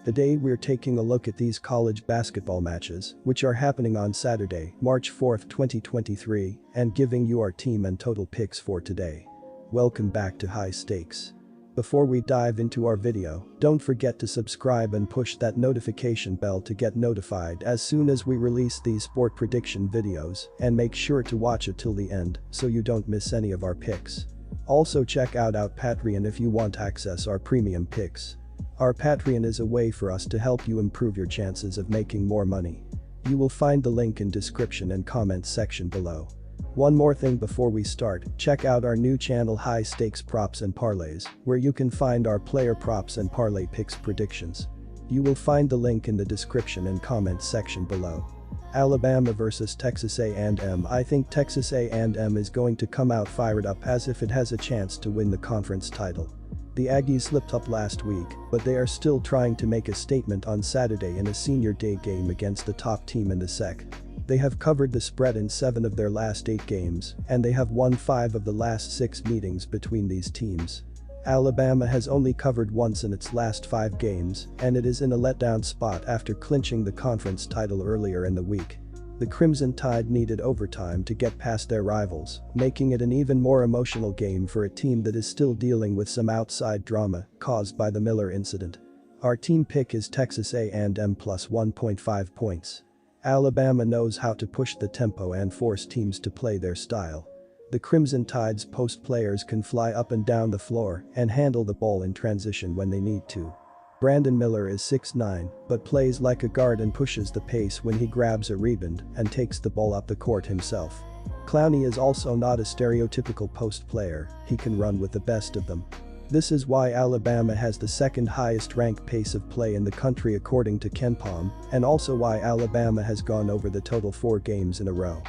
Today we're taking a look at these college basketball matches, which are happening on Saturday, March 4, 2023, and giving you our team and total picks for today. Welcome back to High Stakes. Before we dive into our video, don't forget to subscribe and push that notification bell to get notified as soon as we release these sport prediction videos, and make sure to watch it till the end so you don't miss any of our picks. Also check out our Patreon if you want access our premium picks. Our Patreon is a way for us to help you improve your chances of making more money. You will find the link in description and comments section below. One more thing before we start, check out our new channel High Stakes Props and Parlays, where you can find our player props and parlay picks predictions. You will find the link in the description and comments section below. Alabama vs Texas A&M. I think Texas A&M is going to come out fired up as if it has a chance to win the conference title. The Aggies slipped up last week, but they are still trying to make a statement on Saturday in a senior day game against the top team in the SEC. They have covered the spread in 7 of their last 8 games, and they have won 5 of the last 6 meetings between these teams. Alabama has only covered once in its last 5 games, and it is in a letdown spot after clinching the conference title earlier in the week. The Crimson Tide needed overtime to get past their rivals, making it an even more emotional game for a team that is still dealing with some outside drama caused by the Miller incident. Our team pick is Texas A&M plus 1.5 points. Alabama knows how to push the tempo and force teams to play their style. The Crimson Tide's post players can fly up and down the floor and handle the ball in transition when they need to. Brandon Miller is 6'9", but plays like a guard and pushes the pace when he grabs a rebound and takes the ball up the court himself. Clowney is also not a stereotypical post player, he can run with the best of them. This is why Alabama has the second highest ranked pace of play in the country according to KenPom, and also why Alabama has gone over the total 4 games in a row.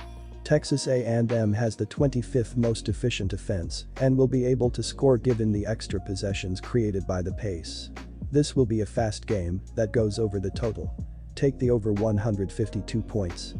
Texas A&M has the 25th most efficient offense and will be able to score given the extra possessions created by the pace. This will be a fast game that goes over the total. Take the over 152 points.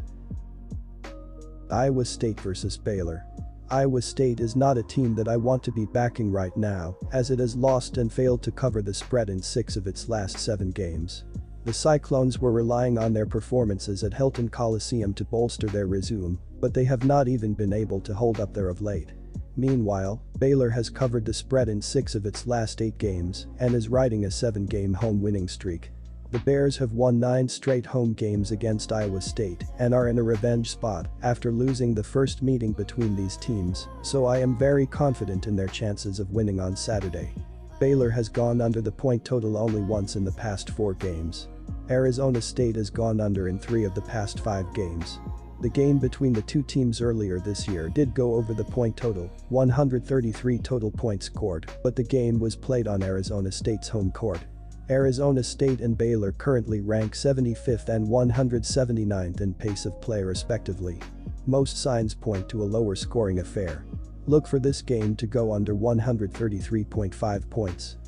Iowa State vs Baylor. Iowa State is not a team that I want to be backing right now, as it has lost and failed to cover the spread in 6 of its last 7 games. The Cyclones were relying on their performances at Hilton Coliseum to bolster their resume, but they have not even been able to hold up there of late. Meanwhile, Baylor has covered the spread in 6 of its last 8 games and is riding a 7-game home winning streak. The Bears have won 9 straight home games against Iowa State and are in a revenge spot after losing the first meeting between these teams, so I am very confident in their chances of winning on Saturday. Baylor has gone under the point total only once in the past 4 games. Arizona State has gone under in 3 of the past 5 games. The game between the two teams earlier this year did go over the point total, 133 total points scored, but the game was played on Arizona State's home court. Arizona State and Baylor currently rank 75th and 179th in pace of play respectively. Most signs point to a lower scoring affair. Look for this game to go under 133.5 points.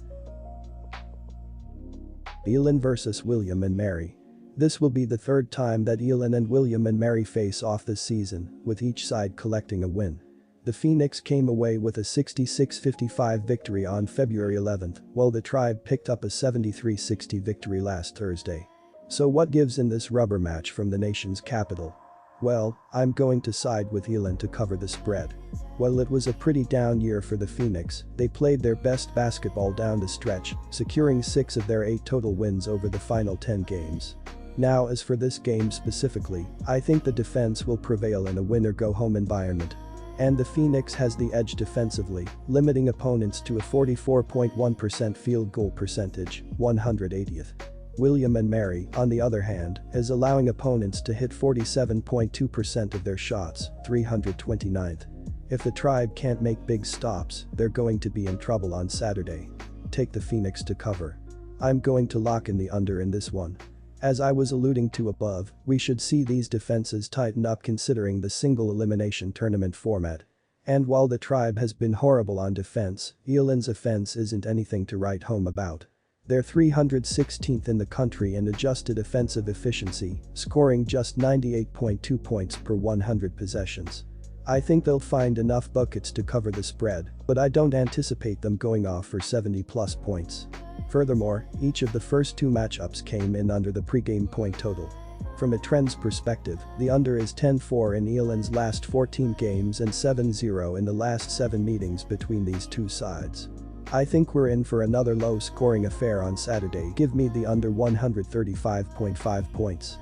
Elon vs William & Mary. This will be the 3rd time that Elon and William & Mary face off this season, with each side collecting a win. The Phoenix came away with a 66-55 victory on February 11th, while the Tribe picked up a 73-60 victory last Thursday. So what gives in this rubber match from the nation's capital? Well, I'm going to side with Elon to cover the spread. While it was a pretty down year for the Phoenix, they played their best basketball down the stretch, securing 6 of their 8 total wins over the final 10 games. Now as for this game specifically, I think the defense will prevail in a win-or-go-home environment. And the Phoenix has the edge defensively, limiting opponents to a 44.1% field goal percentage, 180th. William & Mary, on the other hand, is allowing opponents to hit 47.2% of their shots, 329th. If the Tribe can't make big stops, they're going to be in trouble on Saturday. Take the Phoenix to cover. I'm going to lock in the under in this one. As I was alluding to above, we should see these defenses tighten up considering the single elimination tournament format. And while the Tribe has been horrible on defense, Elon's offense isn't anything to write home about. They're 316th in the country in adjusted offensive efficiency, scoring just 98.2 points per 100 possessions. I think they'll find enough buckets to cover the spread, but I don't anticipate them going off for 70+ points. Furthermore, each of the first two matchups came in under the pregame point total. From a trends perspective, the under is 10-4 in Eland's last 14 games and 7-0 in the last 7 meetings between these two sides. I think we're in for another low-scoring affair on Saturday. Give me the under 135.5 points.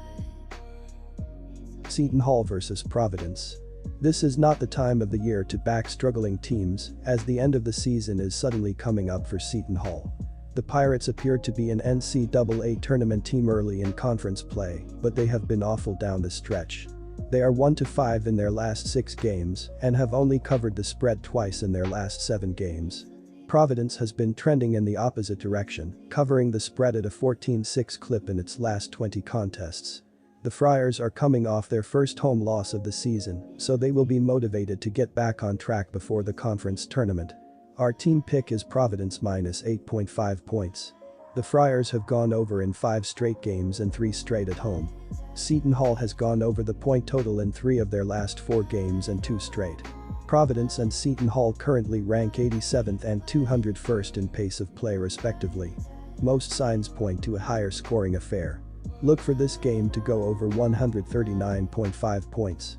Seton Hall vs Providence. This is not the time of the year to back struggling teams, as the end of the season is suddenly coming up for Seton Hall. The Pirates appeared to be an NCAA tournament team early in conference play, but they have been awful down the stretch. They are 1-5 in their last 6 games and have only covered the spread twice in their last 7 games. Providence has been trending in the opposite direction, covering the spread at a 14-6 clip in its last 20 contests. The Friars are coming off their first home loss of the season, so they will be motivated to get back on track before the conference tournament. Our team pick is Providence minus 8.5 points. The Friars have gone over in 5 straight games and 3 straight at home. Seton Hall has gone over the point total in 3 of their last 4 games and 2 straight. Providence and Seton Hall currently rank 87th and 201st in pace of play respectively. Most signs point to a higher scoring affair. Look for this game to go over 139.5 points.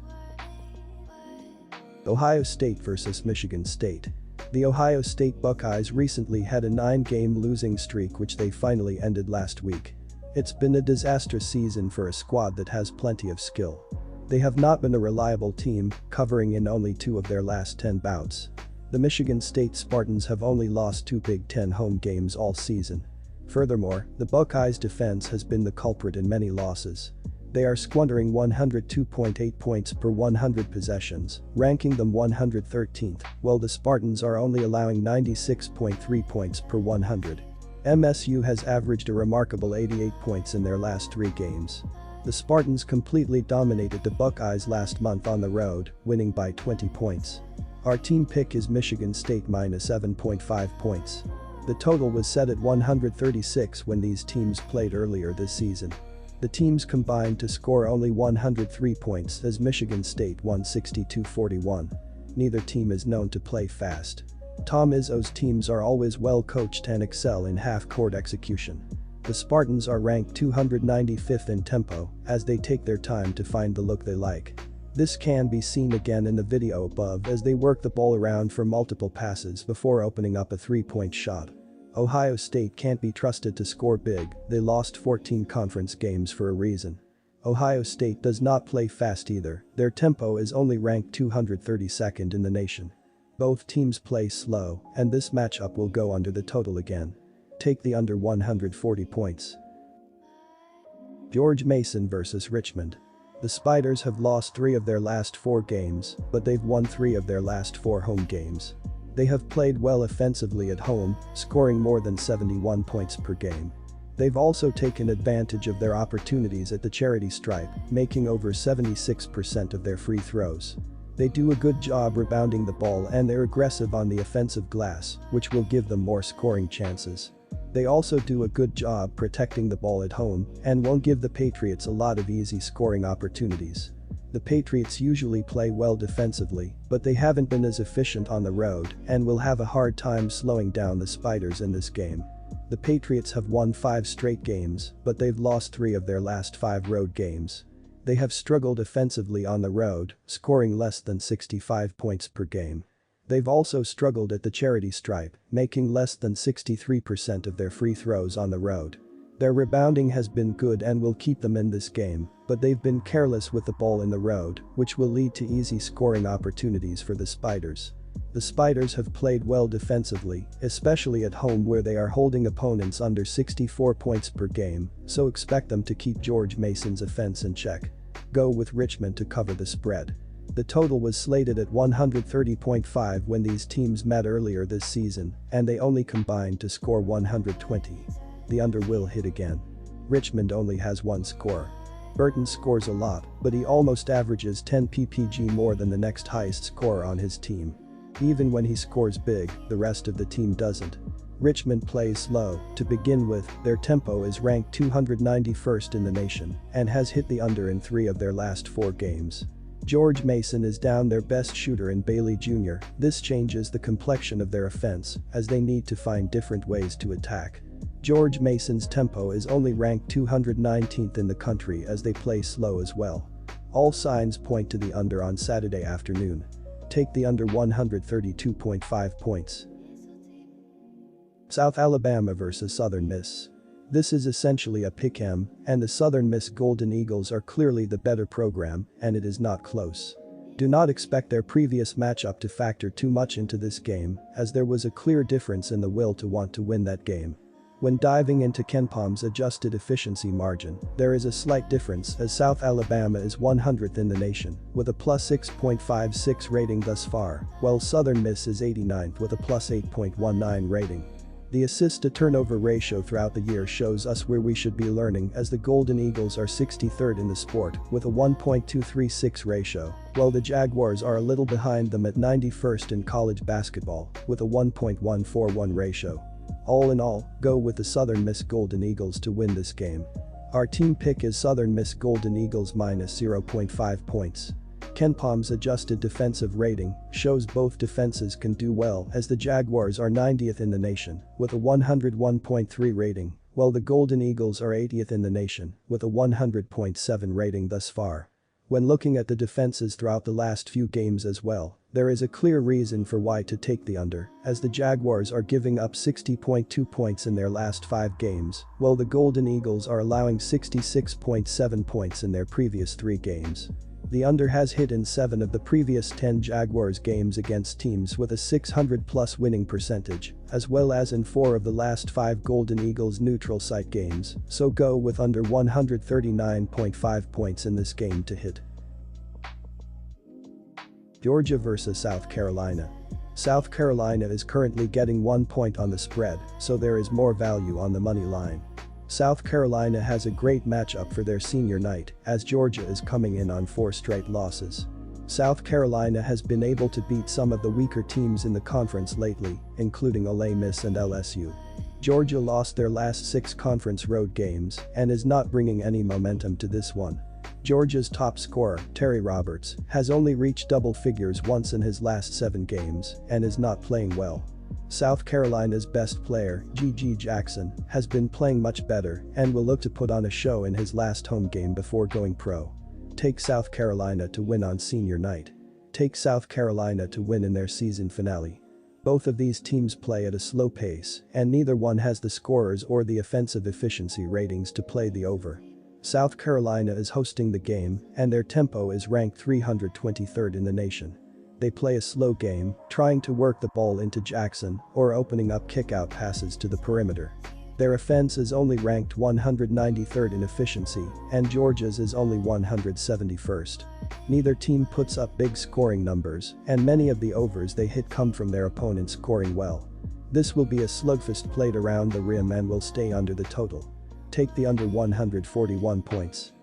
Ohio State vs Michigan State. The Ohio State Buckeyes recently had a 9-game losing streak which they finally ended last week. It's been a disastrous season for a squad that has plenty of skill. They have not been a reliable team, covering in only 2 of their last 10 bouts. The Michigan State Spartans have only lost 2 Big Ten home games all season. Furthermore, the Buckeyes' defense has been the culprit in many losses. They are squandering 102.8 points per 100 possessions, ranking them 113th, while the Spartans are only allowing 96.3 points per 100. MSU has averaged a remarkable 88 points in their last 3 games. The Spartans completely dominated the Buckeyes last month on the road, winning by 20 points. Our team pick is Michigan State minus 7.5 points. The total was set at 136 when these teams played earlier this season. The teams combined to score only 103 points as Michigan State won 62-41. Neither team is known to play fast. Tom Izzo's teams are always well coached and excel in half-court execution. The Spartans are ranked 295th in tempo as they take their time to find the look they like. This can be seen again in the video above as they work the ball around for multiple passes before opening up a 3-point shot. Ohio State can't be trusted to score big, they lost 14 conference games for a reason. Ohio State does not play fast either, their tempo is only ranked 232nd in the nation. Both teams play slow, and this matchup will go under the total again. Take the under 140 points. George Mason vs Richmond. The Spiders have lost 3 of their last 4 games, but they've won 3 of their last 4 home games. They have played well offensively at home, scoring more than 71 points per game. They've also taken advantage of their opportunities at the charity stripe, making over 76% of their free throws. They do a good job rebounding the ball and they're aggressive on the offensive glass, which will give them more scoring chances. They also do a good job protecting the ball at home and won't give the Patriots a lot of easy scoring opportunities. The Patriots usually play well defensively, but they haven't been as efficient on the road and will have a hard time slowing down the Spiders in this game. The Patriots have won 5 straight games, but they've lost 3 of their last 5 road games. They have struggled offensively on the road, scoring less than 65 points per game. They've also struggled at the charity stripe, making less than 63% of their free throws on the road. Their rebounding has been good and will keep them in this game, but they've been careless with the ball in the road, which will lead to easy scoring opportunities for the Spiders. The Spiders have played well defensively, especially at home where they are holding opponents under 64 points per game, so expect them to keep George Mason's offense in check. Go with Richmond to cover the spread. The total was slated at 130.5 when these teams met earlier this season, and they only combined to score 120. The under will hit again. Richmond only has 1 scorer. Burton scores a lot, but he almost averages 10 ppg more than the next highest scorer on his team. Even when he scores big, the rest of the team doesn't. Richmond plays slow. To begin with, their tempo is ranked 291st in the nation and has hit the under in 3 of their last 4 games. George Mason is down their best shooter in Bailey Jr. This changes the complexion of their offense as they need to find different ways to attack. George Mason's tempo is only ranked 219th in the country as they play slow as well. All signs point to the under on Saturday afternoon. Take the under 132.5 points. South Alabama vs Southern Miss. This is essentially a pick-em, and the Southern Miss Golden Eagles are clearly the better program, and it is not close. Do not expect their previous matchup to factor too much into this game, as there was a clear difference in the will to want to win that game. When diving into KenPom's adjusted efficiency margin, there is a slight difference as South Alabama is 100th in the nation, with a plus 6.56 rating thus far, while Southern Miss is 89th with a plus 8.19 rating. The assist-to-turnover ratio throughout the year shows us where we should be learning as the Golden Eagles are 63rd in the sport with a 1.236 ratio, while the Jaguars are a little behind them at 91st in college basketball with a 1.141 ratio. All in all, go with the Southern Miss Golden Eagles to win this game. Our team pick is Southern Miss Golden Eagles minus 0.5 points. KenPom's adjusted defensive rating shows both defenses can do well as the Jaguars are 90th in the nation with a 101.3 rating, while the Golden Eagles are 80th in the nation with a 100.7 rating thus far. When looking at the defenses throughout the last few games as well, there is a clear reason for why to take the under, as the Jaguars are giving up 60.2 points in their last 5 games, while the Golden Eagles are allowing 66.7 points in their previous 3 games. The under has hit in 7 of the previous 10 Jaguars games against teams with a 600+ winning percentage, as well as in 4 of the last 5 Golden Eagles neutral site games, so go with under 139.5 points in this game to hit. Georgia vs South Carolina. South Carolina is currently getting 1 point on the spread, so there is more value on the money line. South Carolina has a great matchup for their senior night, as Georgia is coming in on 4 straight losses. South Carolina has been able to beat some of the weaker teams in the conference lately, including Ole Miss and LSU. Georgia lost their last 6 conference road games and is not bringing any momentum to this one. Georgia's top scorer, Terry Roberts, has only reached double figures once in his last 7 games and is not playing well. South Carolina's best player, G.G. Jackson, has been playing much better and will look to put on a show in his last home game before going pro. Take South Carolina to win on senior night. Take South Carolina to win in their season finale. Both of these teams play at a slow pace, and neither one has the scorers or the offensive efficiency ratings to play the over. South Carolina is hosting the game, and their tempo is ranked 323rd in the nation. They play a slow game, trying to work the ball into Jackson or opening up kick-out passes to the perimeter. Their offense is only ranked 193rd in efficiency, and Georgia's is only 171st. Neither team puts up big scoring numbers, and many of the overs they hit come from their opponents scoring well. This will be a slugfest played around the rim and will stay under the total. Take the under 141 points.